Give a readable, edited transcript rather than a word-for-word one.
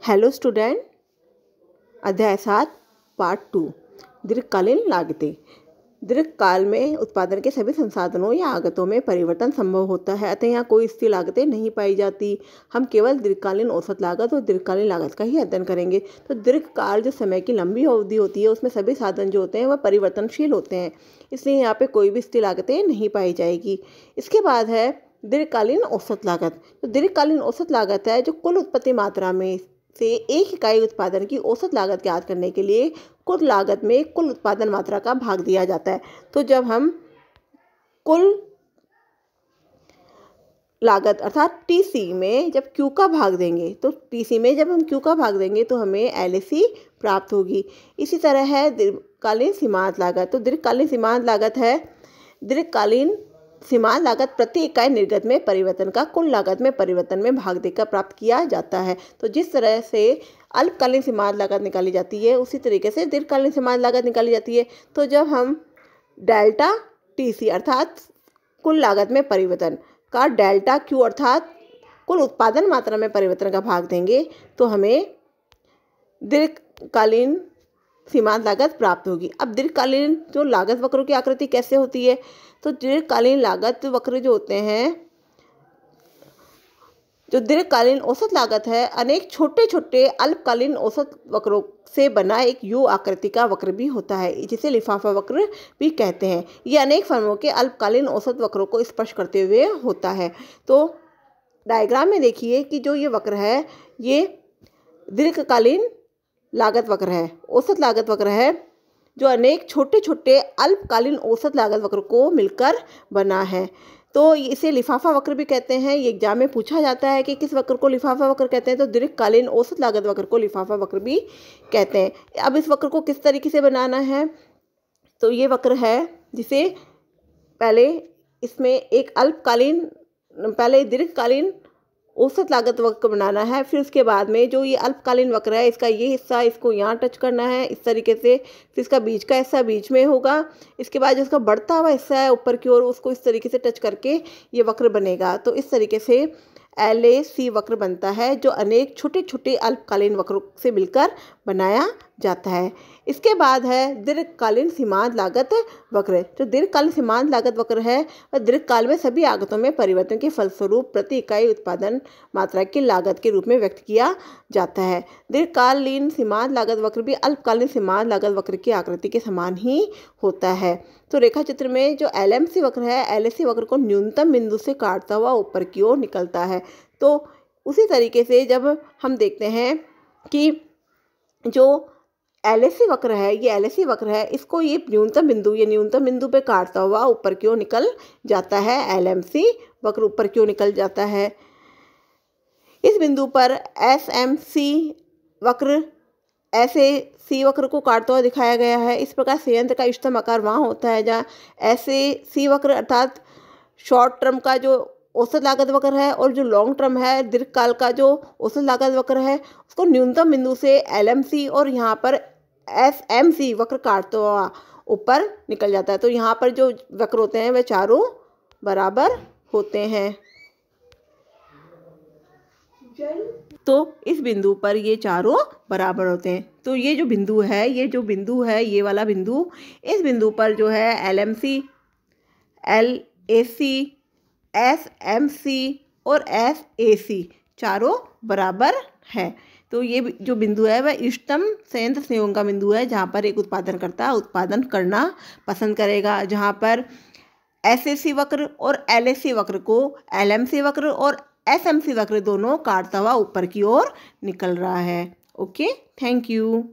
Hello student, अध्याय 7 part 2 दीर्घकालीन लागतें। दीर्घकाल में उत्पादन के सभी संसाधनों या आगतों में परिवर्तन संभव होता है, अतः यहाँ कोई स्थिर लागतें नहीं पाई जाती। हम केवल दीर्घकालीन औसत लागत और दीर्घकालीन लागत का ही अध्ययन करेंगे। तो दीर्घकाल जो समय की लंबी अवधि होती है, उसमें सभी साधन जो होते हैं वह परिवर्तनशील होते हैं, इसलिए यहाँ पे कोई भी स्थिर लागतें नहीं पाई जाएगी। इसके बाद है दीर्घकालीन औसत लागत। तो दीर्घकालीन औसत लागत है जो कुल उत्पत्ति मात्रा में से एक इकाई उत्पादन की औसत लागत ज्ञात करने के लिए कुल लागत में कुल उत्पादन मात्रा का भाग दिया जाता है। तो जब हम कुल लागत अर्थात टीसी में जब क्यू का भाग देंगे, तो टीसी में जब हम क्यू का भाग देंगे तो हमें एलएसी प्राप्त होगी। इसी तरह है दीर्घकालीन सीमांत लागत। तो दीर्घकालीन सीमांत लागत है दीर्घकालीन सीमांत लागत प्रति इकाई निर्गत में परिवर्तन का कुल लागत में परिवर्तन में भाग देकर प्राप्त किया जाता है। तो जिस तरह से अल्पकालीन सीमांत लागत निकाली जाती है, उसी तरीके से दीर्घकालीन सीमांत लागत निकाली जाती है। तो जब हम डेल्टा टीसी अर्थात कुल लागत में परिवर्तन का डेल्टा क्यू अर्थात कुल उत्पादन मात्रा में परिवर्तन का भाग देंगे, तो हमें दीर्घकालीन सीमांत लागत प्राप्त होगी। अब दीर्घकालीन जो लागत वक्रों की आकृति कैसे होती है? तो दीर्घकालीन लागत वक्र जो होते हैं, जो दीर्घकालीन औसत लागत है, अनेक छोटे छोटे अल्पकालीन औसत वक्रों से बना एक यू आकृति का वक्र भी होता है, जिसे लिफाफा वक्र भी कहते हैं। ये अनेक फर्मों के अल्पकालीन औसत वक्रों को स्पर्श करते हुए होता है। तो डायग्राम में देखिए कि जो ये वक्र है, ये दीर्घकालीन लागत वक्र है, औसत लागत वक्र है, जो अनेक छोटे छोटे अल्पकालीन औसत लागत वक्र को मिलकर बना है। तो इसे लिफाफा वक्र भी कहते हैं। ये एग्जाम में पूछा जाता है कि किस वक्र को लिफाफा वक्र कहते हैं, तो दीर्घकालीन औसत लागत वक्र को लिफाफा वक्र भी कहते हैं। अब इस वक्र को किस तरीके से बनाना है? तो ये वक्र है जिसे पहले इसमें एक पहले दीर्घकालीन औसत लागत वक्र बनाना है, फिर उसके बाद में जो ये अल्पकालीन वक्र है, इसका ये हिस्सा इसको यहाँ टच करना है इस तरीके से, फिर इसका बीच का हिस्सा बीच में होगा। इसके बाद जो इसका बढ़ता हुआ हिस्सा है ऊपर की ओर, उसको इस तरीके से टच करके ये वक्र बनेगा। तो इस तरीके से LAC वक्र बनता है, जो अनेक छोटे छोटे अल्पकालीन वक्रों से मिलकर बनाया जाता है। इसके बाद है दीर्घकालीन सीमांत लागत वक्र। जो दीर्घकालीन सीमांत लागत वक्र है, वह दीर्घकाल में सभी आगतों में परिवर्तन के फलस्वरूप प्रति इकाई उत्पादन मात्रा की लागत के रूप में व्यक्त किया जाता है। दीर्घकालीन सीमांत लागत वक्र भी अल्पकालीन सीमांत लागत वक्र की आकृति के समान ही होता है। तो रेखा चित्र में जो LMC वक्र है, LAC वक्र को न्यूनतम बिंदु से काटता हुआ ऊपर की ओर निकलता है। तो उसी तरीके से जब हम देखते हैं कि जो LAC वक्र है, ये LAC वक्र है, इसको ये न्यूनतम बिंदु पे काटता हुआ ऊपर की ओर निकल जाता है। LMC वक्र ऊपर की ओर निकल जाता है। इस बिंदु पर SMC वक्र SAC वक्र को काटता हुआ दिखाया गया है। इस प्रकार संयंत्र का इष्टतम आकार वहाँ होता है जहाँ SAC वक्र अर्थात शॉर्ट टर्म का जो औसत लागत वक्र है, और जो लॉन्ग टर्म है दीर्घकाल का जो औसत लागत वक्र है, उसको न्यूनतम बिंदु से LMC और यहाँ पर SMC वक्र काटता हुआ ऊपर निकल जाता है। तो यहाँ पर जो वक्र होते हैं वह चारों बराबर होते हैं। तो इस बिंदु पर ये चारों बराबर होते हैं। तो ये जो बिंदु है, ये वाला बिंदु, इस बिंदु पर जो है LMC, LAC, SMC और SAC चारों बराबर है। तो ये जो बिंदु है वह इष्टतम संयंत्र संयोग का बिंदु है, जहाँ पर एक उत्पादनकर्ता उत्पादन करना पसंद करेगा, जहाँ पर SAC वक्र और LAC वक्र को LMC वक्र और SMC वक्र दोनों काटता हुआ ऊपर की ओर निकल रहा है। Okay, thank you.